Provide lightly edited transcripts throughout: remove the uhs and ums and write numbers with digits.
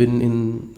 been in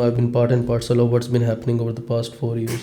I've been part and parcel of what's been happening over the past 4 years.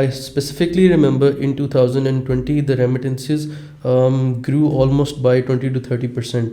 I specifically remember in 2020 the remittances grew almost by 20 to 30%.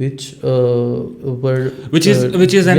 which is an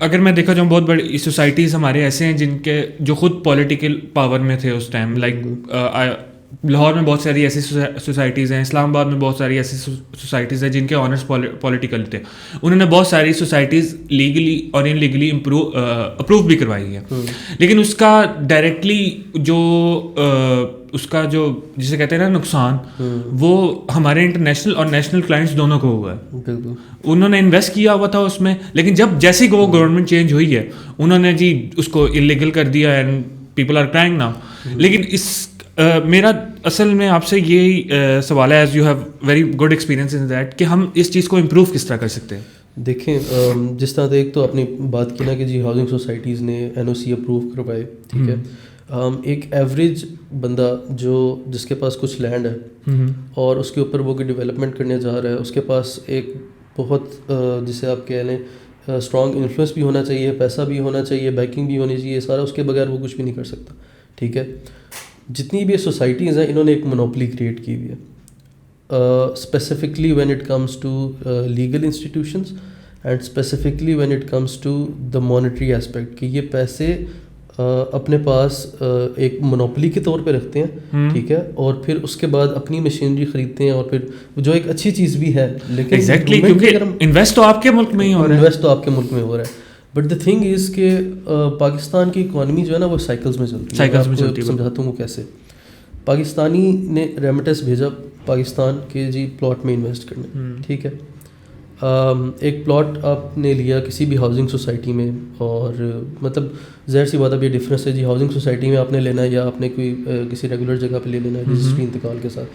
اگر میں دیکھا جاؤں بہت بڑی societies ہمارے ایسے ہیں جن کے جو خود پولیٹیکل پاور میں تھے اس ٹائم, لائک لاہور میں بہت ساری ایسی سوسائٹیز ہیں, اسلام آباد میں بہت ساری ایسی سوسائٹیز ہیں جن کے آنرس پولیٹیکل تھے. انہوں نے بہت ساری سوسائٹیز لیگلی اور ان لیگلی اپروو بھی کروائی ہیں, لیکن اس کا ڈائریکٹلی جو اس کا جو جسے کہتے ہیں نا نقصان, وہ ہمارے انٹرنیشنل اور نیشنل کلائنٹس دونوں کو ہوا ہے. انہوں نے انویسٹ کیا ہوا تھا اس میں, لیکن جب جیسی وہ گورنمنٹ چینج ہوئی ہے انہوں نے جی اس کو انلیگل کر دیا and people are crying now. لیکن اس میرا اصل میں آپ سے یہی سوال ہے, as you have very good experience in that, کہ ہم اس چیز کو امپروو کس طرح کر سکتے ہیں؟ دیکھیں جس طرح ایک تو آپ نے بات کی نا کہ جی ہاؤسنگ سوسائٹیز نے NOC اپروو کروائے, ٹھیک ہے. ایک ایوریج بندہ جس کے پاس کچھ لینڈ ہے اور اس کے اوپر وہ ڈیولپمنٹ کرنے جا رہا ہے, اس کے پاس ایک بہت جسے آپ کہہ لیں اسٹرانگ انفلوئنس بھی ہونا چاہیے, پیسہ بھی ہونا چاہیے, بیکنگ بھی ہونی چاہیے, سارا اس کے بغیر وہ کچھ بھی نہیں کر سکتا, ٹھیک ہے. جتنی بھی سوسائٹیز ہیں انہوں نے ایک مونوپلی کریٹ کی ہوئی ہے, specifically when it comes to legal institutions and specifically when it comes to the monetary aspect, کہ یہ پیسے اپنے پاس ایک مونوپلی کے طور پہ رکھتے ہیں, ٹھیک ہے, اور پھر اس کے بعد اپنی مشینری خریدتے ہیں, اور پھر جو ایک اچھی چیز بھی ہے, لیکن کیونکہ انویسٹ تو آپ کے ملک میں ہی ہو رہا ہے, انویسٹ تو آپ کے ملک میں ہو رہا ہے. بٹ دا تھنگ از کہ پاکستان کی اکانومی جو ہے نا وہ سائیکلز میں چلتی ہے. سمجھاتا ہوں وہ کیسے. پاکستانی نے ریمیٹنس بھیجا پاکستان کے جی پلاٹ میں انویسٹ کرنے, ٹھیک ہے. ایک پلاٹ آپ نے لیا کسی بھی ہاؤسنگ سوسائٹی میں, اور مطلب ظاہر سی بات اب یہ ڈفرینس ہے جی ہاؤسنگ سوسائٹی میں آپ نے لینا ہے یا آپ نے کوئی کسی ریگولر جگہ پہ لے لینا ہے رجسٹری انتقال کے ساتھ.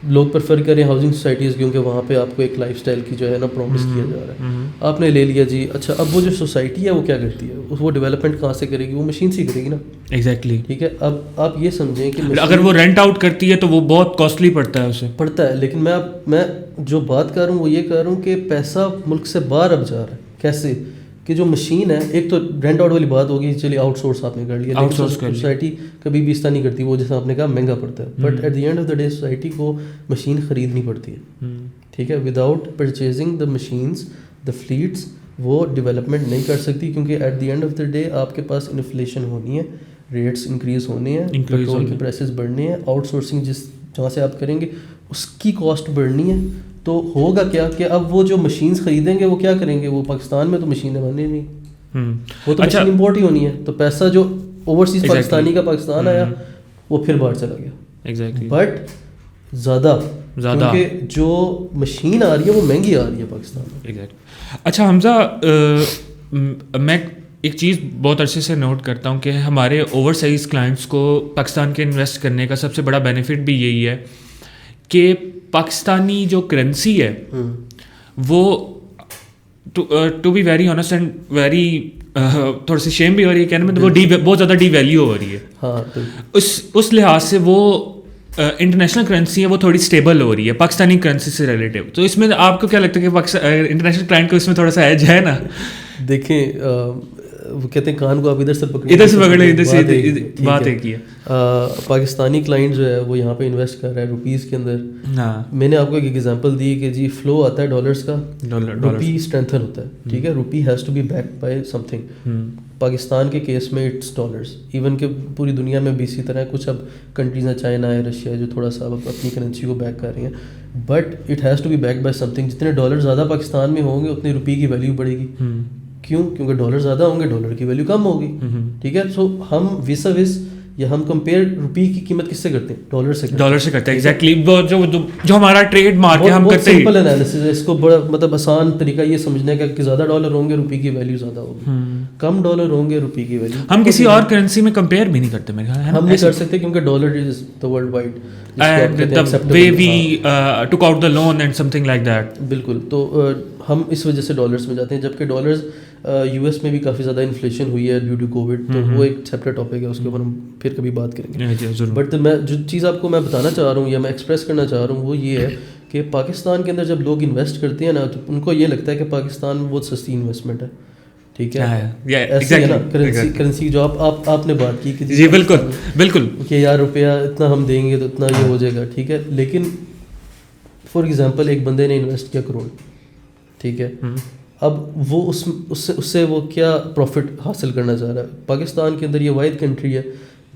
لوگ پریفر کریں ہاؤسنگ سوسائٹیز کیونکہ وہاں پہ آپ کو ایک لائف اسٹائل کی جو ہے نا پرومس کیا جا رہا ہے. آپ نے لے لیا جی, اچھا اب وہ جو سوسائٹی ہے وہ کیا کرتی ہے, وہ ڈیولپمنٹ کہاں سے کرے گی, وہ مشین سے کرے گی نا. ایگزیکٹلی, ٹھیک ہے. اب آپ یہ سمجھیں کہ اگر وہ رینٹ آؤٹ کرتی ہے تو وہ بہت کاسٹلی پڑتا ہے اسے, پڑتا ہے. لیکن میں جو بات کر رہا ہوں وہ یہ کر رہا ہوں کہ پیسہ ملک سے باہر اب جا رہا ہے. کیسے کہ جو مشین ہے, ایک تو رینٹ آؤٹ والی بات ہوگی, چلیے آؤٹ سورس آپ نے کر لیا, لیکن سوسائٹی کبھی بھی اس طرح نہیں کرتی, وہ جیسا آپ نے کہا مہنگا پڑتا ہے. But at the end of the day society کو مشین خریدنی پڑتی ہے, ٹھیک ہے. Without purchasing the machines, the flats, وہ ڈیولپمنٹ نہیں کر سکتی, کیونکہ at the end of the day آپ کے پاس انفلیشن ہونی ہے, ریٹس انکریز ہونے ہیں, پیٹرول کے پرائسز بڑھنے ہیں, آؤٹ سورسنگ جہاں سے آپ کریں گے اس کی کاسٹ بڑھنی ہے. تو ہوگا کیا کہ اب وہ جو مشینز خریدیں گے وہ کیا کریں گے, وہ پاکستان میں تو مشینیں بننی نہیں, وہ تو مشین امپورٹ ہی ہونی ہے. تو پیسہ جو اوورسیز پاکستانی کا پاکستان آیا وہ پھر باہر چلا گیا. بٹ زیادہ کیونکہ جو مشین آ رہی ہے وہ مہنگی آ رہی ہے پاکستان میں. اچھا حمزہ, میں ایک چیز بہت عرصے سے نوٹ کرتا ہوں کہ ہمارے اوور سائز کلائنٹس کو پاکستان کے انویسٹ کرنے کا سب سے بڑا بینیفٹ بھی یہی ہے کہ پاکستانی جو کرنسی ہے وہ to be very honest and very تھوڑی سی شیم بھی ہو رہی ہے کہنے میں, وہ بہت زیادہ ڈی ویلیو ہو رہی ہے. اس لحاظ سے وہ انٹرنیشنل کرنسی ہے وہ تھوڑی اسٹیبل ہو رہی ہے پاکستانی کرنسی سے ریلیٹیو. تو اس میں آپ کو کیا لگتا ہے کہ انٹرنیشنل کلائنٹ کو اس میں تھوڑا سا ایج ہے نا؟ دیکھیں وہ کہتے ہیں کان کو آپ ادھر سے پکڑے ادھر سے بات ہے کی پاکستانی کلائنٹ جو ہے وہ یہاں پہ انویسٹ کر رہا ہے روپیز کے اندر. میں نے آپ کو ایک ایگزامپل دی کہ جی فلو آتا ہے ڈالرس کا, روپی اسٹرینتھن ہوتا ہے, ٹھیک ہے. Rupee has to be back by something. Pakistan کے کیس میں اٹس ڈالرس, ایون کہ پوری دنیا میں بھی اسی طرح کچھ اب کنٹریز ہیں, چائنا ہے, رشیا ہے, جو تھوڑا سا اپنی کرنسی کو بیک کر رہی ہیں. But it has to be back by something. جتنے ڈالر زیادہ پاکستان میں ہوں گے اتنی روپی کی ویلیو بڑھے گی. کیوں؟ کیونکہ ڈالر زیادہ ہوں گے, ڈالر کی ویلیو کم ہوگی, ٹھیک ہے. سو ہم ویسا ویس یا ہم کمپیئر روپی کی قیمت کس سے کرتے ہیں؟ ڈالر سے کرتے ہیں. ایگزیکٹلی, جو ہمارا ٹریڈ مارک ہے ہم کرتے ہیں. سمپل انالیسس ہے اس کو, بڑا مطلب آسان طریقہ یہ سمجھنے کا کہ زیادہ ڈالر ہوں گے روپی کی ویلیو زیادہ ہوگی, کم ڈالر ہوں گے روپی کی ویلیو. ہم کسی اور کرنسی میں کمپیئر بھی نہیں کرتے, میرے خیال ہے ہم نہیں کر سکتے کیونکہ dollar is the world wide and the way we took out the loan and something like that. بالکل. تو ہم اس وجہ سے ڈالرس میں جاتے ہیں, جبکہ ڈالرز US میں بھی کافی زیادہ انفلیشن ہوئی ہے ڈیو ٹو کووڈ. تو وہ ایک سیپریٹ ٹاپک ہے, اس کے اوپر ہم پھر کبھی بات کریں گے. بٹ میں جو چیز آپ کو میں بتانا چاہ رہا ہوں یا میں ایکسپریس کرنا چاہ رہا ہوں وہ یہ ہے کہ پاکستان کے اندر جب لوگ انویسٹ کرتے ہیں نا تو ان کو یہ لگتا ہے کہ پاکستان میں بہت سستی انویسٹمنٹ ہے, ٹھیک ہے. ایسے ہے نا کرنسی جو آپ نے بات کی کہ جی بالکل کہ یار روپیہ اتنا ہم دیں گے تو اتنا یہ ہو جائے گا, ٹھیک ہے. لیکن فار ایگزامپل ایک بندے نے انویسٹ کیا کروڑ, ٹھیک ہے. اب وہ اس سے وہ کیا پروفٹ حاصل کرنا چاہ رہا ہے. پاکستان کے اندر یہ واحد کنٹری ہے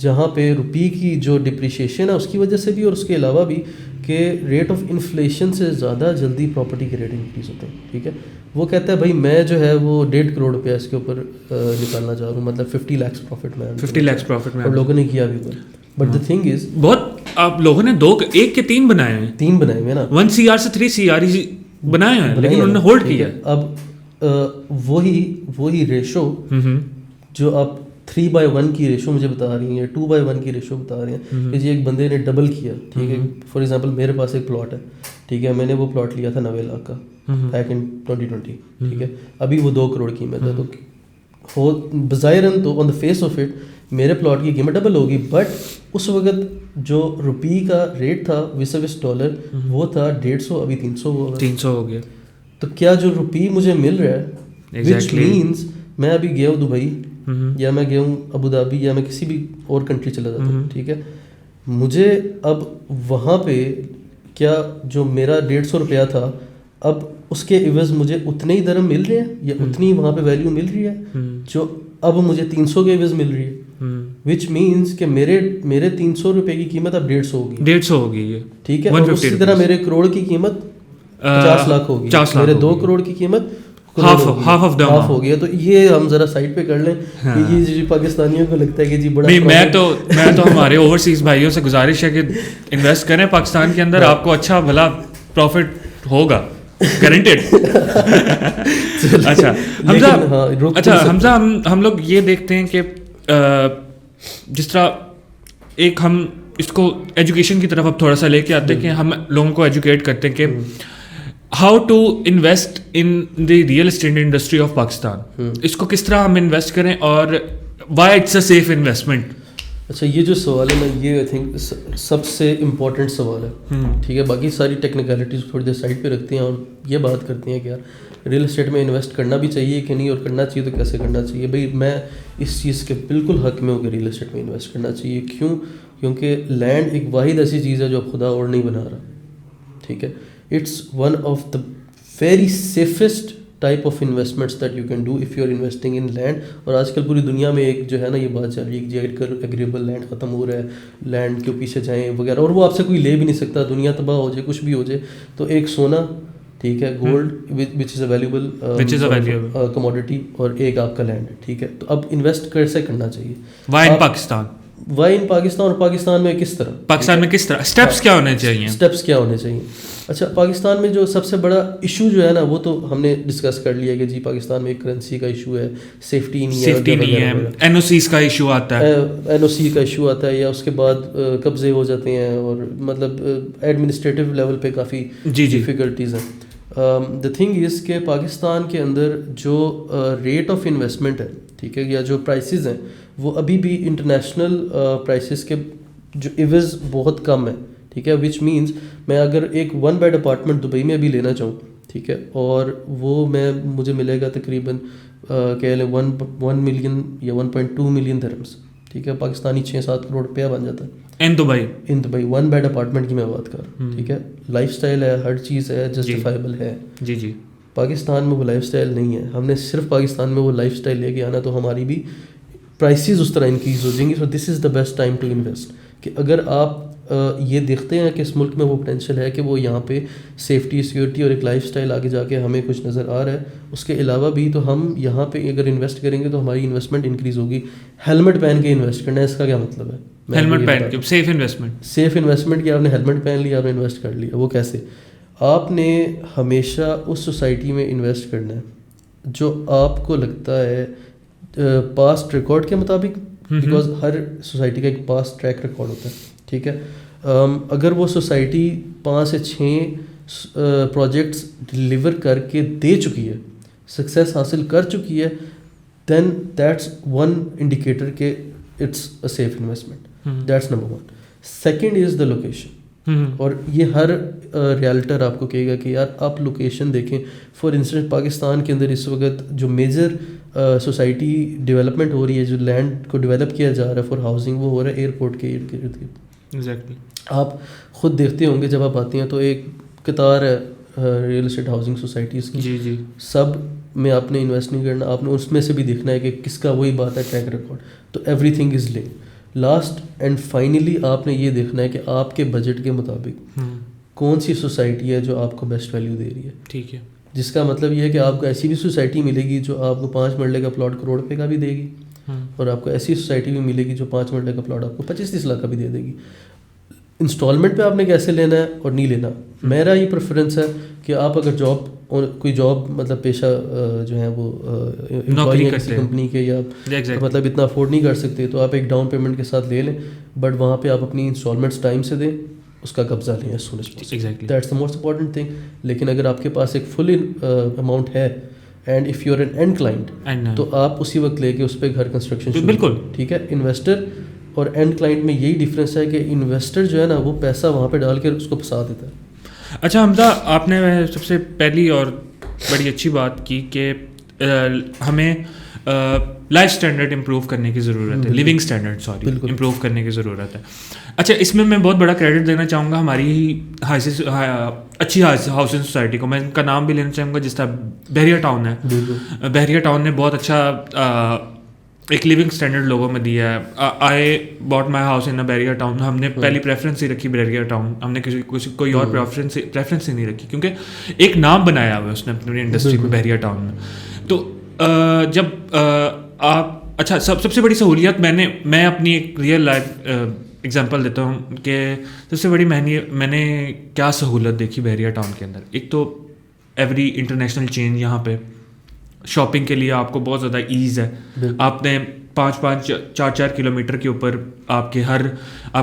جہاں پہ روپی کی جو ڈپریشیشن ہے اس کی وجہ سے بھی اور اس کے علاوہ بھی کہ ریٹ آف انفلیشن سے زیادہ جلدی پراپرٹی کے ریٹ انکریز ہوتے ہیں. ٹھیک ہے, وہ کہتا ہے بھائی میں جو ہے وہ 1.5 کروڑ روپیہ اس کے اوپر نکالنا چاہ رہا ہوں, مطلب 50 لاکھ پروفٹ میں 50 لاکھ پروفٹ میں, اور لوگوں نے کیا بھی ہوا. بٹ دا تھنگ از بہت آپ لوگوں نے 1 کے 3 بنائے ہیں, 3 بنائے ہوئے نا, 1 CR سے 3 CR بنائے ہیں, لیکن انہوں نے ہولڈ کیا. اب وہی ریشو جو آپ 3/1 کی ریشو مجھے بتا رہی ہیں, 2/1 کی ریشو بتا رہی ہیں کہ جی ایک بندے نے ڈبل کیا. ٹھیک ہے, فار ایگزامپل میرے پاس ایک پلاٹ ہے, ٹھیک ہے, میں نے وہ پلاٹ لیا تھا 90 لاکھ کا بیک ان 2020. ٹھیک ہے, ابھی وہ 2 کروڑ قیمت ہے. تو بظاہراً تو آن دا فیس آف اٹ میرے پلاٹ کی قیمت ڈبل ہوگی, بٹ اس وقت جو روپی کا ریٹ تھا ورسس ڈالر وہ تھا 150, ابھی 300 ہو گیا. تو کیا جو روپی مجھے مل رہا ہے وچ مینس میں ابھی گیا ہوں دبئی یا میں گیا ہوں ابو دھابی یا میں کسی بھی اور کنٹری چلا جاتا ہوں. ٹھیک ہے, مجھے اب وہاں پہ کیا جو میرا 150 روپیہ تھا اب اس کے عوض مجھے اتنے ہی درہم مل رہے ہیں یا اتنی وہاں پہ ویلیو مل رہی ہے جو اب مجھے 300 کے عوض مل رہی ہے, وچ مینس کہ میرے 300 روپے کی قیمت اب 150 ہوگی. 150 ہوگی. ٹھیک ہے, اور اسی طرح میرے کروڑ کی قیمت 50 لاکھ ہوگی, میرے 2 کروڑ کی قیمت ہاف ہو گیا. تو یہ ہم ذرا سائڈ پہ کر لیں کہ یہ جی پاکستانیوں کو لگتا ہے کہ جی بڑا. میں تو ہمارے اوورسیز بھائیوں سے گزارش ہے کہ انویسٹ کریں پاکستان کے اندر, آپ کو اچھا بھلا پروفٹ ہوگا گارنٹیڈ. اچھا حمزہ, ہم لوگ یہ دیکھتے ہیں کہ جس طرح ایک ہم اس کو ایجوکیشن کی طرف اب تھوڑا سا لے کے آتے ہیں کہ ہم لوگوں کو ایجوکیٹ کرتے ہیں کہ how to invest in the real estate industry of Pakistan. اس کو کس طرح ہم انویسٹ کریں اور why it's a safe investment. اچھا, یہ جو سوال ہے نا یہ آئی تھنک سب سے امپورٹنٹ سوال ہے. ٹھیک ہے, باقی ساری ٹیکنیکلٹیز تھوڑی دیر سائڈ پہ رکھتے ہیں اور یہ بات کرتے ہیں کہ یار ریئل اسٹیٹ میں انویسٹ کرنا بھی چاہیے کہ نہیں, اور کرنا چاہیے تو کیسے کرنا چاہیے. بھائی میں اس چیز کے بالکل حق میں ہوں کہ ریئل اسٹیٹ میں انویسٹ کرنا چاہیے. کیوں؟ کیونکہ لینڈ ایک واحد ایسی چیز ہے جو خدا اور نہیں بنا رہا. ٹھیک ہے, it's one of the very safest type of investments that you can do if you are investing in land. اور آج کل پوری دنیا میں ایک جو ہے نا یہ بات چل رہی ہے کہ جی ایگریبل لینڈ ختم ہو رہا ہے, لینڈ کے پیچھے جائیں وغیرہ, اور وہ آپ سے کوئی لے بھی نہیں سکتا, دنیا تباہ ہو جائے کچھ بھی ہو جائے. تو ایک سونا, ٹھیک ہے, gold which is a valuable commodity, اور ایک آپ کا لینڈ ہے. ٹھیک ہے, تو اب انویسٹ کیسے کرنا چاہیے, وائی ان پاکستان, وائی ان پاکستان, اور پاکستان میں کس طرح اسٹیپس کیا ہونے چاہیے. اچھا, پاکستان میں جو سب سے بڑا ایشو جو ہے نا وہ تو ہم نے ڈسکس کر لیا کہ جی پاکستان میں ایک کرنسی کا ایشو ہے, سیفٹی نہیں ہے, این او سیز کا ایشو آتا ہے, یا اس کے بعد قبضے ہو جاتے ہیں, اور مطلب ایڈمنسٹریٹو لیول پہ کافی ڈیفیکلٹیز ہیں. دا تھنگ از کہ پاکستان کے اندر جو ریٹ آف انویسٹمنٹ ہے, ٹھیک ہے, یا جو پرائسز ہیں وہ ابھی بھی انٹرنیشنل پرائسز کے جو عوض بہت کم ہے. ٹھیک ہے, وچ مینس میں اگر ایک 1 بیڈ اپارٹمنٹ دبئی میں ابھی لینا چاہوں, ٹھیک ہے, اور وہ مجھے ملے گا تقریباً کہہ لیں 1 ملین یا 1.2 ملین درہمس. ٹھیک ہے, پاکستانی 6-7 کروڑ روپیہ بن جاتا ہے ان دبئی 1 بیڈ اپارٹمنٹ کی میں بات کر رہا ہوں. ٹھیک ہے, لائف اسٹائل ہے, ہر چیز ہے, جسٹیفائبل ہے. جی. پاکستان میں وہ لائف اسٹائل نہیں ہے. ہم نے صرف پاکستان میں وہ لائف اسٹائل لے کے آنا تو ہماری بھی پرائسز اس طرح انکریز ہو جائیں گی. So this is the best time to invest. کہ اگر آپ یہ دیکھتے ہیں کہ اس ملک میں وہ پوٹینشیل ہے کہ وہ یہاں پہ سیفٹی, سیکورٹی اور ایک لائف اسٹائل آگے جا کے ہمیں کچھ نظر آ رہا ہے, اس کے علاوہ بھی تو ہم یہاں پہ اگر انویسٹ کریں گے تو ہماری انویسٹمنٹ انکریز ہوگی. ہیلمٹ پہن کے انویسٹ کرنا ہے, اس کا کیا مطلب ہے؟ ہیلمٹ پہن کے سیف انویسٹمنٹ. کہ آپ نے ہیلمٹ پہن لیا, آپ نے انویسٹ کر لیا. وہ کیسے؟ آپ نے ہمیشہ اس سوسائٹی میں انویسٹ کرنا ہے جو آپ کو لگتا ہے پاسٹ ریکارڈ کے مطابق, بیکاز ہر سوسائٹی کا ایک پاسٹ ٹریک ریکارڈ ہوتا ہے. ٹھیک ہے, اگر وہ سوسائٹی 5 سے 6 پروجیکٹس ڈلیور کر کے دے چکی ہے, سکسیس حاصل کر چکی ہے, دین دیٹس ون انڈیکیٹر کہ it's a safe investment. That's number 1. Second is the location. اور یہ ہر ریالٹر آپ کو کہے گا کہ یار آپ لوکیشن دیکھیں. فار انسٹنس پاکستان کے اندر اس وقت جو میجر سوسائٹی ڈیولپمنٹ ہو رہی ہے, جو لینڈ کو ڈیولپ کیا جا رہا ہے فار ہاؤسنگ, وہ ہو رہا ہے ایئرپورٹ کے ارد گرد. ایگزیکٹلی. آپ خود دیکھتے ہوں گے جب آپ آتے ہیں تو ایک قطار ہے ریئل اسٹیٹ ہاؤسنگ سوسائٹیز کی. جی. سب میں آپ نے انویسٹ نہیں کرنا, آپ نے اس میں سے بھی دیکھنا ہے کہ کس کا وہی بات ہے ٹریک ریکارڈ. تو every thing is linked. Last and finally آپ نے یہ دیکھنا ہے کہ آپ کے بجٹ کے مطابق کون سی سوسائٹی ہے جو آپ کو بیسٹ ویلیو دے رہی ہے. ٹھیک ہے, جس کا مطلب یہ ہے کہ آپ کو ایسی بھی سوسائٹی ملے گی جو آپ کو 5 مرلے کا پلاٹ کروڑ روپے کا بھی دے گی, اور آپ کو ایسی سوسائٹی بھی ملے گی جو 5 مرلے کا پلاٹ آپ کو 25-30 لاکھ کا بھی دے دے گی. انسٹالمنٹ پہ آپ نے کیسے لینا ہے اور نہیں لینا, میرا یہ پریفرنس ہے کہ آپ اگر کوئی جاب مطلب پیشہ جو ہیں وہ امپلائی کسی کمپنی کے, یا مطلب اتنا افورڈ نہیں کر سکتے, تو آپ ایک ڈاؤن پیمنٹ کے ساتھ لے لیں, بٹ وہاں پہ آپ اپنی انسٹالمنٹس ٹائم سے دیں, اس کا قبضہ لیں as soon as possible. That's the most important thing. لیکن اگر آپ کے پاس ایک فل اماؤنٹ ہے and if you are an end client, تو آپ اسی وقت لے کے اس پہ گھر کنسٹرکشن بالکل ٹھیک ہے. انویسٹر اور اینڈ کلائنٹ میں یہی ڈفرینس ہے کہ انویسٹر جو ہے نا وہ پیسہ وہاں پہ ڈال کے اس کو پھنسا دیتا ہے. اچھا حمزہ, آپ نے سب سے پہلی اور بڑی اچھی بات کی کہ ہمیں لائف اسٹینڈرڈ امپروو کرنے کی ضرورت ہے, لیونگ اسٹینڈرڈ امپروو کرنے کی ضرورت ہے. اچھا, اس میں بہت بڑا کریڈٹ دینا چاہوں گا ہماری اچھی ہاؤسنگ سوسائٹی کو. میں ان کا نام بھی لینا چاہوں گا, جس طرح بحریہ ٹاؤن ہے. بحریہ ٹاؤن نے بہت اچھا ایک لیونگ اسٹینڈرڈ لوگوں میں دیا ہے. آئی باٹ مائی ہاؤس ان بحریہ ٹاؤن. ہم نے پہلی پریفرنس ہی رکھی بحریہ ٹاؤن, ہم نے کوئی اور پریفرنس ہی نہیں رکھی, کیونکہ ایک نام بنایا ہوا ہے اس نے اپنی انڈسٹری میں بحریہ ٹاؤن میں. تو جب آپ اچھا سب سے بڑی سہولیت میں اپنی ایک ریئل لائف ایگزامپل دیتا ہوں کہ سب سے بڑی میں نے کیا سہولت دیکھی بحریہ ٹاؤن کے اندر. ایک تو ایوری انٹرنیشنل چین یہاں پہ, شاپنگ کے لیے آپ کو بہت زیادہ ایز ہے. آپ نے 4 کلومیٹر کے اوپر آپ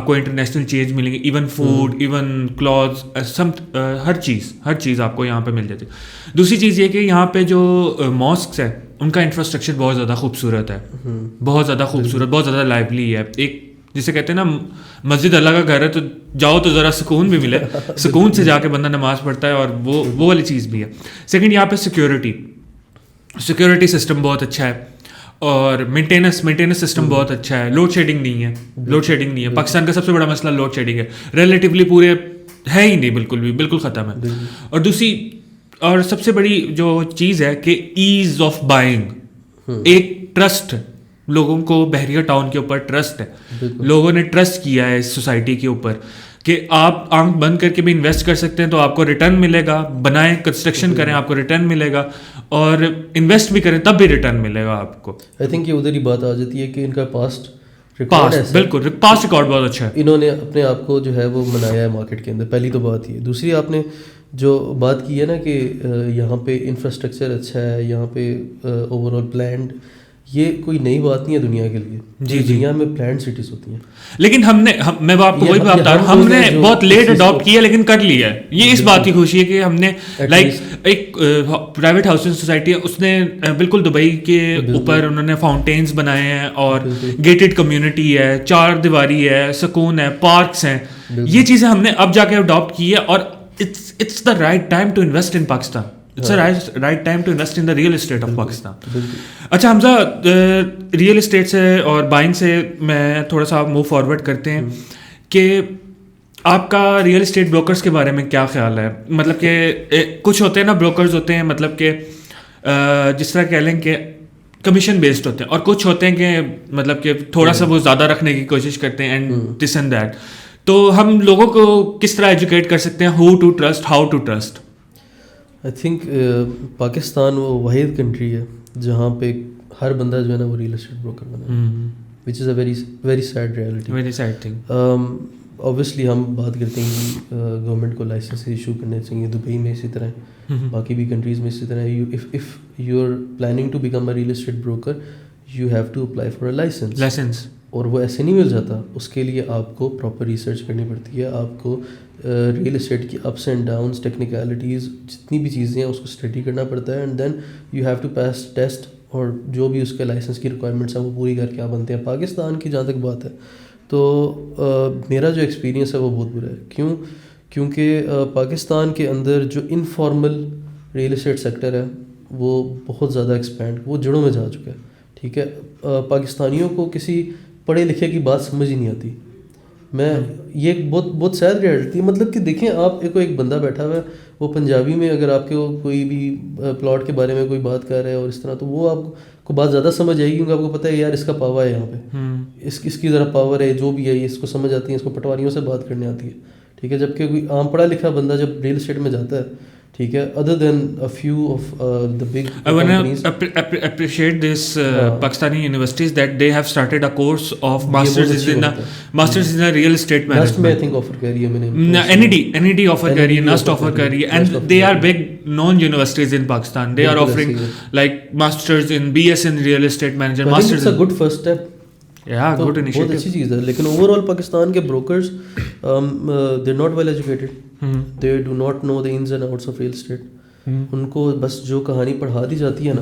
کو انٹرنیشنل چینج ملیں گے, ایون فوڈ, ایون کلوتھس, ہر چیز آپ کو یہاں پہ مل جاتی ہے. دوسری چیز یہ کہ یہاں پہ جو ماسکس ہے ان کا انفراسٹرکچر بہت زیادہ خوبصورت ہے, بہت زیادہ خوبصورت, بہت زیادہ لائولی ہے. ایک جسے کہتے ہیں نا مسجد اللہ کا گھر ہے, تو جاؤ تو ذرا سکون بھی ملے, سکون سے جا کے بندہ نماز پڑھتا ہے, اور وہ والی چیز بھی ہے. سیکنڈ, یہاں پہ سیکورٹی سسٹم بہت اچھا ہے, اور مینٹیننس سسٹم بہت اچھا ہے. لوڈ شیڈنگ نہیں ہے. پاکستان کا سب سے بڑا مسئلہ لوڈ شیڈنگ ہے, ریلیٹیولی پورے ہے ہی نہیں, بالکل ختم ہے. اور سب سے بڑی جو چیز ہے کہ ایز آف بائنگ, ایک ٹرسٹ, لوگوں کو بحریہ ٹاؤن کے اوپر ٹرسٹ ہے. لوگوں نے ٹرسٹ کیا ہے اس سوسائٹی کے اوپر کہ آپ آنکھ بند کر کے بھی انویسٹ کر سکتے ہیں تو آپ کو ریٹرن ملے گا, بنائیں کنسٹرکشن کریں آپ کو ریٹرن ملے گا, اور انویسٹ بھی کریں تب بھی ریٹرن ملے گا آپ کو. آئی تھنک یہ ادھر ہی بات آ جاتی ہے کہ ان کا بالکل پاسٹ ریکارڈ بہت اچھا ہے. انہوں نے اپنے آپ کو جو ہے وہ بنایا ہے مارکیٹ کے اندر, پہلی تو بات یہ. دوسری آپ نے جو بات کی ہے نا کہ یہاں پہ انفراسٹرکچر اچھا ہے, یہاں پہ اوور آل پلانڈ, یہ کوئی نئی بات نہیں ہے دنیا کے لیے. دنیا میں پلانڈ سٹیز ہوتی ہیں, لیکن میں آپ کو وہی بتا رہا ہوں, ہم نے بہت لیٹ اڈاپٹ کیا لیکن کر لیا ہے. یہ اس بات کی خوشی ہے کہ ہم نے لائک ایک پرائیویٹ ہاؤسنگ سوسائٹی ہے, اس نے بالکل دبئی کے اوپر انہوں نے فاؤنٹینس بنائے ہیں, اور گیٹڈ کمیونٹی ہے, 4 دیواری ہے, سکون ہے, پارکس ہیں. یہ چیزیں ہم نے اب جا کے اڈاپٹ کی ہے, اور it's the right time to invest in Pakistan. It's a right time to invest in the real estate of Pakistan. اچھا حمزہ, ریئل اسٹیٹ سے اور بائنگ سے میں تھوڑا سا موو فارورڈ کرتے ہیں کہ آپ کا ریئل اسٹیٹ بروکرز کے بارے میں کیا خیال ہے. مطلب کہ کچھ ہوتے ہیں نا بروکرز ہوتے ہیں, مطلب کہ جس طرح کہہ لیں کہ کمیشن بیسڈ ہوتے ہیں, اور کچھ ہوتے ہیں کہ مطلب کہ تھوڑا سا وہ زیادہ رکھنے کی کوشش کرتے ہیں, اینڈ دس اینڈ دیٹ. تو ہم لوگوں کو کس طرح ایجوکیٹ کر سکتے ہیں, how to trust, how to trust. I think Pakistan وہ واحد کنٹری ہے جہاں پہ ہر بندہ جو ہے نا وہ ریئل اسٹیٹ بروکر بنا ہے, which is a very sad reality, very sad thing. Obviously ہم بات کرتے ہیں کہ گورنمنٹ کو لائسنس ایشو کرنے چاہیے, دبئی میں اسی طرح ہے, باقی بھی کنٹریز میں اسی طرح ہے. If you are planning to become a real estate broker, you have to apply for a licence, اور وہ ایسے نہیں مل جاتا. اس کے لیے آپ کو پراپر ریسرچ کرنی پڑتی ہے, آپ کو ریئل اسٹیٹ کی اپس اینڈ ڈاؤنس, ٹیکنیکلٹیز, جتنی بھی چیزیں ہیں اس کو اسٹڈی کرنا پڑتا ہے, and then you have to pass test, اور جو بھی اس کے لائسنس کی ریکوائرمنٹس ہیں وہ پوری کر کے آپ بنتے ہیں. پاکستان کی جہاں تک بات ہے تو میرا جو ایکسپیرینس ہے وہ بہت برا ہے. کیونکہ پاکستان کے اندر جو انفارمل ریئل اسٹیٹ سیکٹر ہے وہ بہت زیادہ ایکسپینڈ, وہ جڑوں میں جا چکا ہے. ٹھیک ہے, پاکستانیوں کو کسی پڑھے لکھے کی بات سمجھ ہی نہیں آتی. میں یہ ایک بہت سیڈ ریئلٹی ہے. مطلب کہ دیکھیں آپ ایک بندہ بیٹھا ہوا ہے, وہ پنجابی میں اگر آپ کو کوئی بھی پلاٹ کے بارے میں کوئی بات کر رہا ہے اور اس طرح, تو وہ آپ کو بات زیادہ سمجھ آئے گی کیونکہ آپ کو پتہ ہے یار اس کا پاوا ہے یہاں پہ, اس کی ذرا پاور ہے, جو بھی ہے یہ اس کو سمجھ آتی ہے, اس کو پٹواریوں سے بات کرنے آتی ہے, ٹھیک ہے. جبکہ کوئی عام پڑھا لکھا بندہ جب ریئل اسٹیٹ میں جاتا ہے, ٹھیک ہے, other than a few of the big companies. I want to appreciate this Pakistani universities that they have started a course of masters in a real estate management. NUST میں I think offer کر رہی ہے, میں نے NED offer کر رہی ہے, NUST offer کر رہی ہے, and they are big known universities in Pakistan. They are offering like masters in BS in real estate management. I think it's a good first step. Yeah, good initiative. بہت اچھی چیز ہے. لیکن over all Pakistan کے brokers they're not well educated. They do not know the ins and outs of real estate. ان کو بس جو کہانی پڑھا دی جاتی ہے نا,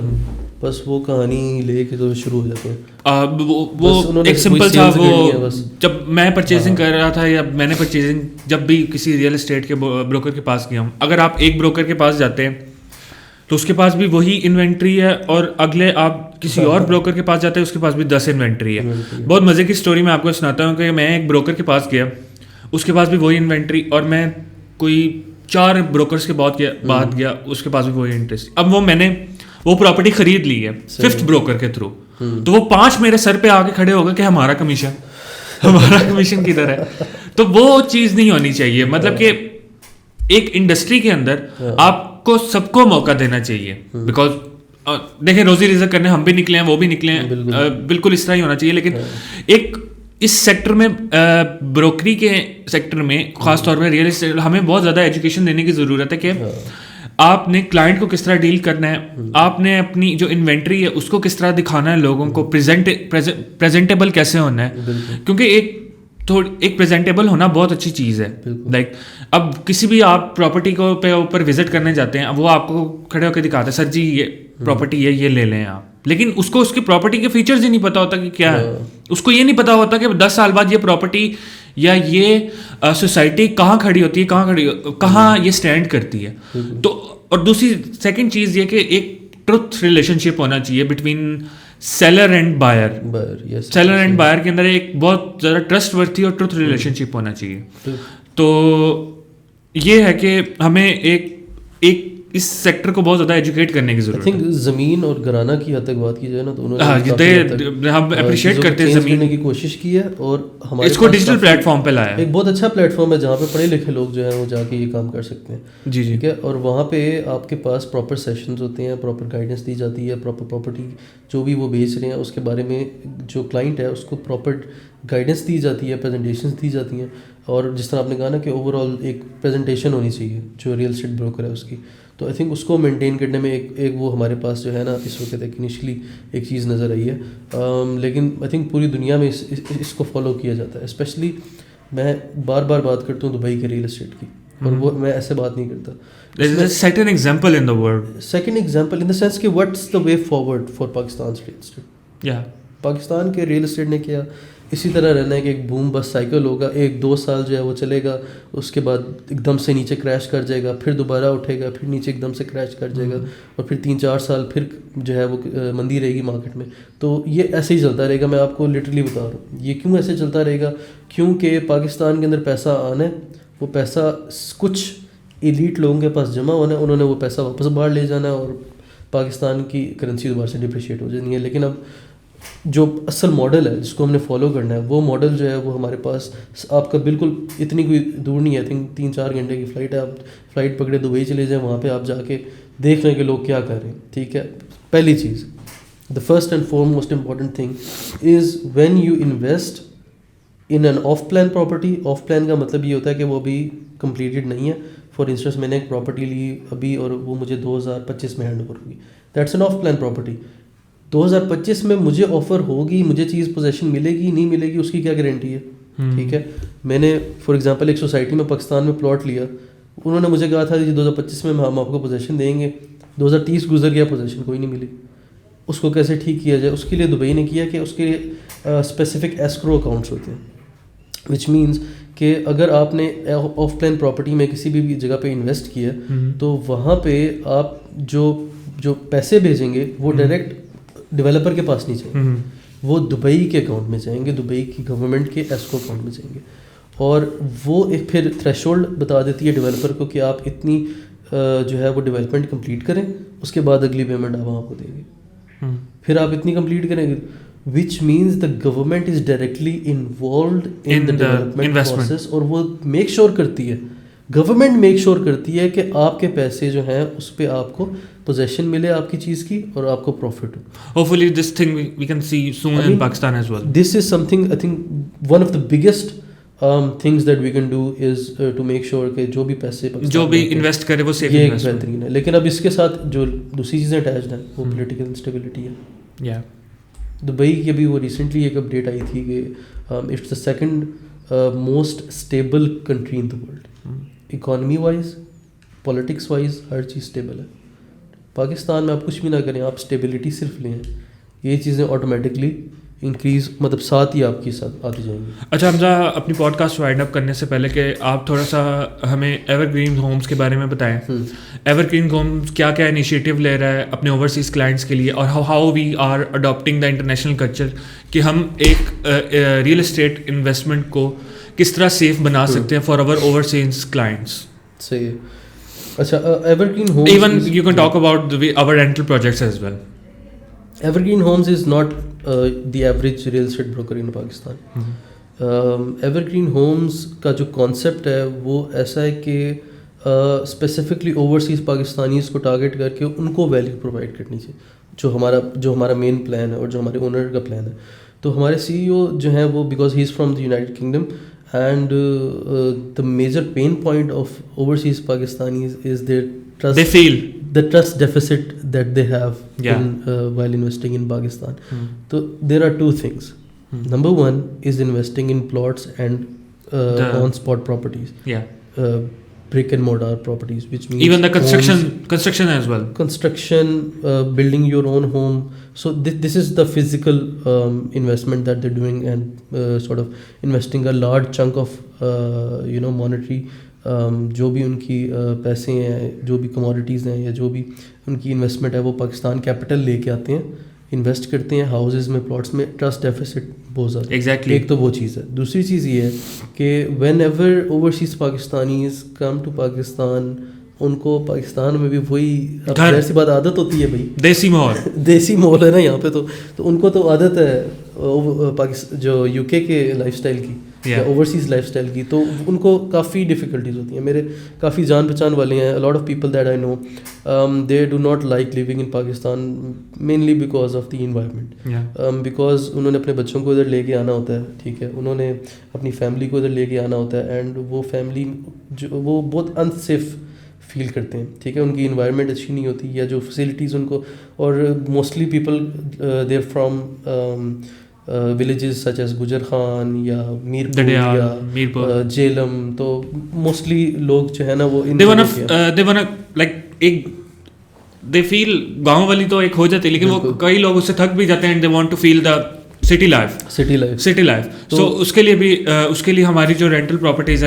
بس وہ کہانی لے کے تو شروع ہو جاتے ہیں. وہ ایک سمپل تھا, وہ جب میں پرچیزنگ کر رہا تھا یا میں نے پرچیزنگ جب بھی کسی ریئل اسٹیٹ کے بروکر کے پاس گیا ہوں, اگر آپ ایک بروکر کے پاس جاتے ہیں تو اس کے پاس بھی وہی انوینٹری ہے, اور اگلے آپ کسی اور بروکر کے پاس جاتے ہیں اس کے پاس بھی 10 انوینٹری ہے. بہت مزے کی اسٹوری میں آپ کو سناتا ہوں کہ میں ایک بروکر کے پاس گیا, اس کے پاس بھی وہی انوینٹری, اور میں کوئی 4 بروکرس کے بعد گیا, اس کے پاس بھی وہی انٹرسٹ. اب میں نے وہ پراپرٹی خرید لی ہے 5th بروکر کے تھرو, تو وہ 5 میرے سر پہ آ کے کھڑے ہو گئے کہ ہمارا کمیشن کدھر ہے. تو وہ چیز نہیں ہونی چاہیے. مطلب کہ ایک انڈسٹری کے اندر آپ کو سب کو موقع دینا چاہیے, بیکاز دیکھیں روزی رزق کرنے ہم بھی نکلے ہیں, وہ بھی نکلے ہیں, بالکل اس طرح ہی ہونا چاہیے. لیکن ایک اس سیکٹر میں, بروکری کے سیکٹر میں خاص طور پہ ریئل اسٹیٹ, ہمیں بہت زیادہ ایجوکیشن دینے کی ضرورت ہے کہ آپ نے کلائنٹ کو کس طرح ڈیل کرنا ہے, آپ نے اپنی جو انوینٹری ہے اس کو کس طرح دکھانا ہے لوگوں کو, پریزنٹیبل کیسے ہونا ہے. کیونکہ ایک پریزنٹیبل ہونا بہت اچھی چیز ہے. لائک اب کسی بھی آپ پراپرٹی کو پہ اوپر وزٹ کرنے جاتے ہیں, وہ آپ کو کھڑے ہو کے دکھاتے ہیں سر جی یہ پراپرٹی ہے, یہ لے لیں آپ, لیکن اس کو اس کی پراپرٹی کے فیچرز ہی نہیں پتا ہوتا کہ کیا ہے. اس کو یہ نہیں پتا ہوتا کہ 10 سال بعد یہ پراپرٹی یا یہ سوسائٹی کہاں کھڑی ہوتی ہے, کہاں یہ اسٹینڈ کرتی ہے. تو اور دوسری سیکنڈ چیز یہ کہ ایک ٹروتھ ریلیشن شپ ہونا چاہیے between seller and buyer. Seller and buyer کے اندر ایک بہت زیادہ ٹرسٹ ورتھی اور ٹروتھ ریلیشن شپ ہونا چاہیے. تو یہ ہے کہ ہمیں ایک اس سیکٹر کو بہت زیادہ ایجوکیٹ کرنے کی ضرورت ہے. آئی تھنک زمین اور گھرانہ کی حد تک بات کی جائے نا, تو انہوں نے ہم اپریشیٹ کرتے ہیں زمین کی کوشش کی ہے, اور ہمارے اس کو ڈیجیٹل پلیٹ فارم پہ لایا ہے. ایک بہت اچھا پلیٹ فارم ہے جہاں پہ پڑھے لکھے لوگ جو ہیں وہ جا کے یہ کام کر سکتے ہیں. جی ٹھیک ہے, اور وہاں پہ آپ کے پاس پراپر سیشنز ہوتے ہیں, پراپر گائیڈنس دی جاتی ہے, پراپر پراپرٹی جو بھی وہ بیچ رہے ہیں اس کے بارے میں جو کلائنٹ ہے اس کو پراپر گائیڈنس دی جاتی ہے, پریزنٹیشنز دی جاتی ہیں. اور جس طرح آپ نے کہا نا کہ اوور آل ایک پریزنٹیشن ہونی چاہیے جو ریئل اسٹیٹ بروکر ہے اس کی, تو آئی تھنک اس کو مینٹین کرنے میں ایک وہ ہمارے پاس جو ہے نا اس وقت ایک انیشلی ایک چیز نظر آئی ہے. لیکن آئی تھنک پوری دنیا میں اس کو فالو کیا جاتا ہے. اسپیشلی میں بار بار بات کرتا ہوں دبئی کے ریئل اسٹیٹ کی, اور وہ میں ایسے بات نہیں کرتا. Second example in the world, second example in the sense کہ what's the way forward for Pakistan real estate. Pakistan کے ریئل اسٹیٹ نے کیا اسی طرح رہنا ہے کہ ایک بوم بس سائیکل ہوگا, 1-2 سال جو ہے وہ چلے گا, اس کے بعد ایک دم سے نیچے کریش کر جائے گا, پھر دوبارہ اٹھے گا, پھر نیچے ایک دم سے کریش کر جائے گا, اور پھر 3-4 سال پھر جو ہے وہ مندی رہے گی مارکیٹ میں. تو یہ ایسے ہی چلتا رہے گا. میں آپ کو لٹرلی بتا رہا ہوں یہ کیوں ایسے چلتا رہے گا, کیونکہ پاکستان کے اندر پیسہ آنا ہے, وہ پیسہ کچھ ایلیٹ لوگوں کے پاس جمع ہونا ہے, انہوں نے وہ پیسہ واپس باہر لے جانا ہے, اور پاکستان کی کرنسی دوبارہ سے ڈپریشیٹ ہو جانی ہے. لیکن اب جو اصل ماڈل ہے جس کو ہم نے فالو کرنا ہے, وہ ماڈل جو ہے وہ ہمارے پاس آپ کا بالکل اتنی کوئی دور نہیں ہے. آئی تھنک 3-4 گھنٹے کی فلائٹ ہے, آپ فلائٹ پکڑے دبئی چلے جائیں, وہاں پہ آپ جا کے دیکھ لیں کہ لوگ کیا کر رہے ہیں. ٹھیک ہے, پہلی چیز, the first and foremost important thing is when you invest in an off plan property. Off plan کا مطلب یہ ہوتا ہے کہ وہ ابھی کمپلیٹڈ نہیں ہے. فار انسٹنس میں نے ایک پراپرٹی لی ابھی, اور وہ مجھے 2025 میں ہینڈ اوور ہوگی, that's an off plan property. 2025 میں مجھے آفر ہوگی, مجھے چیز پوزیشن ملے گی نہیں ملے گی, اس کی کیا گارنٹی ہے. ٹھیک ہے, میں نے فار ایگزامپل ایک سوسائٹی میں پاکستان میں پلاٹ لیا, انہوں نے مجھے کہا تھا جی 2025 میں ہم آپ کو پوزیشن دیں گے, 2030 گزر گیا, پوزیشن کوئی نہیں ملی. اس کو کیسے ٹھیک کیا جائے, اس کے لیے دبئی نے کیا کہ اس کے لیے اسپیسیفک ایسکرو اکاؤنٹس ہوتے ہیں, وچ مینس کہ اگر آپ نے آف پلان پراپرٹی میں کسی بھی جگہ پہ انویسٹ کیا, تو وہاں پہ آپ جو پیسے بھیجیں گے وہ ڈائریکٹ ڈیولپر کے پاس نہیں جائیں گے, وہ دبئی کے اکاؤنٹ میں جائیں گے, دبئی کی گورنمنٹ کے ایسکو اکاؤنٹ میں جائیں گے. اور وہ ایک پھر تھریشولڈ بتا دیتی ہے ڈیولپر کو کہ آپ اتنی جو ہے وہ ڈیولپمنٹ کمپلیٹ کریں, اس کے بعد اگلی پیمنٹ آپ وہاں کو دیں گے. پھر آپ اتنی کمپلیٹ کریں گے, which means the government is directly involved in the development process, اور وہ میک شیور کرتی ہے, گورنمنٹ میک شیور کرتی ہے کہ آپ کے پیسے جو ہیں اس پہ آپ کو پوزیشن ملے آپ کی چیز کی اور آپ کو پروفٹ ہو. Hopefully this thing we can see soon in Pakistan as well. This is something I think one of the biggest things that we can do is to make sure کہ جو بھی پیسے جو بھی انویسٹ کرے وہ safe invest بہترین ہے. لیکن اب اس کے ساتھ جو دوسری چیزیں اٹیچڈ ہیں وہ پولیٹیکل انسٹیبلٹی ہے. دبئی کی ابھی وہ ریسنٹلی ایک اپڈیٹ آئی تھی کہ it's the second most stable country in the world. Economy wise, politics wise, ہر چیز اسٹیبل ہے. پاکستان میں آپ کچھ بھی نہ کریں, آپ اسٹیبلٹی صرف لیں, یہ چیزیں آٹومیٹکلی انکریز مطلب ساتھ ہی آپ کے ساتھ آتی جائیں گی. اچھا حمزہ, اپنی پوڈ کاسٹ وائنڈ اپ کرنے سے پہلے کہ آپ تھوڑا سا ہمیں ایور گرین ہومز کے بارے میں بتائیں. ایور گرین ہومز کیا کیا انیشیٹو لے رہا ہے اپنے اوورسیز کلائنٹس کے لیے, اور how we are adapting the international culture, کہ ہم ایک ریئل اسٹیٹ انویسٹمنٹ کو کس طرح سیف بنا سکتے ہیں فار اوور اوورسیز کلائنٹس. صحیح ہے. اچھا, Evergreen Homes, even you can talk about our rental projects as well. Evergreen Homes is not the average real estate broker in Pakistan. Evergreen Homes کا جو concept ہے وہ ایسا ہے کہ اسپیسیفکلی اوورسیز پاکستانیز کو ٹارگیٹ کر کے ان کو ویلیو پرووائڈ کرنی چاہیے, جو ہمارا مین پلان ہے اور جو ہمارے اونر کا پلان ہے. تو ہمارے CEO جو ہیں وہ because he is from the United Kingdom, and the major pain point of overseas Pakistanis is their trust, they feel the trust deficit that they have in while investing in Pakistan. So there are two things. Number one is investing in plots and on spot properties, brick and mortar properties, which means even the construction as well, building your own home. So this is the physical investment that they're doing, and sort of investing a large chunk of monetary جو بھی ان کی پیسے ہیں, جو بھی commodities ہیں, یا جو بھی ان کی انویسٹمنٹ ہے وہ پاکستان کیپٹل لے کے آتے ہیں, انویسٹ کرتے ہیں ہاؤسز میں, پلاٹس میں. ٹرسٹ ڈیفیسٹ بہت زیادہ. ایگزیکٹلی. ایک تو وہ چیز ہے. دوسری چیز یہ ہے کہ whenever overseas Pakistanis come to Pakistan, ان کو پاکستان میں بھی وہی ایسی بات عادت ہوتی ہے بھائی, دیسی ماحول ہے نا یہاں پہ, تو ان کو تو عادت ہے جو UK کے لائف اسٹائل کی یا اوورسیز لائف اسٹائل کی, تو ان کو کافی ڈفیکلٹیز ہوتی ہیں. میرے کافی جان پہچان والے ہیں, lot of people that I know, they do not like living in Pakistan mainly because of the environment, because انہوں نے اپنے بچوں کو ادھر لے کے آنا ہوتا ہے, ٹھیک ہے, انہوں نے اپنی فیملی کو ادھر لے کے آنا ہوتا ہے, اینڈ وہ فیملی وہ بہت انسیف فیل کرتے ہیں, ٹھیک ہے, ان کی انوائرمنٹ اچھی نہیں ہوتی, یا جو فیسلٹیز ان کو, اور mostly people there from villages such as گجر خان یا میرپور یا جیلم, تو موسٹلی لوگ جو ہے نا وہ they feel گاؤں والی تو ایک ہو جاتی ہے, لیکن وہ کئی لوگ اس سے تھک بھی جاتے ہیں, and they want to feel the city life. So اس کے لیے بھی اس کے لیے ہماری جو رینٹل پراپرٹیز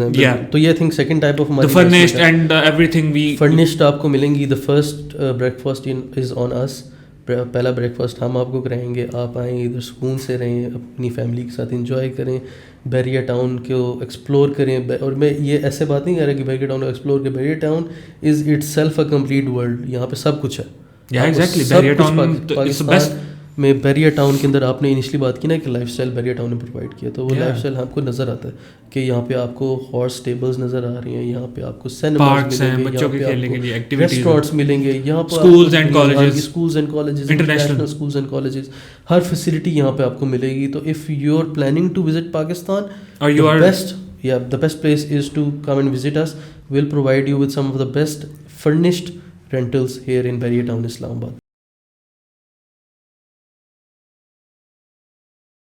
ہیں, تو یہ تھنک سیکنڈ ٹائپ آف ہماری furnished and everything furnished آپ کو ملیں گی. The first breakfast is on us, پہلا بریک فاسٹ ہم آپ کو کرائیں گے. آپ آئیں ادھر سکون سے رہیں, اپنی فیملی کے ساتھ انجوائے کریں, بیریا ٹاؤن کو ایکسپلور کریں. اور میں یہ ایسے بات نہیں کہہ رہا کہ بیریا ٹاؤن کو ایکسپلور کریں, بیریا town is itself a complete world, یہاں پہ سب کچھ ہے. میں بیریا ٹاؤن کے اندر آپ نے انیشلی بات کی نا کہ لائف اسٹائل بیریا ٹاؤن نے پرووائڈ کیا, تو وہ لائف اسٹائل آپ کو نظر آتا ہے کہ یہاں پہ آپ کو ہارس اسٹیبلز نظر آ رہی ہیں, یہاں پہ آپ کو سینماز ملیں گے, بچوں کے کھیلنے کے لیے ریسٹورینٹس ملیں گے, یہاں پہ schools and colleges, international schools and colleges, ہر فیسلٹی یہاں پہ آپ کو ملے گی. تو if you are planning to visit Pakistan, the best place is to come and visit us. We'll provide you with some of the best furnished rentals here in Barrier Town, Islamabad.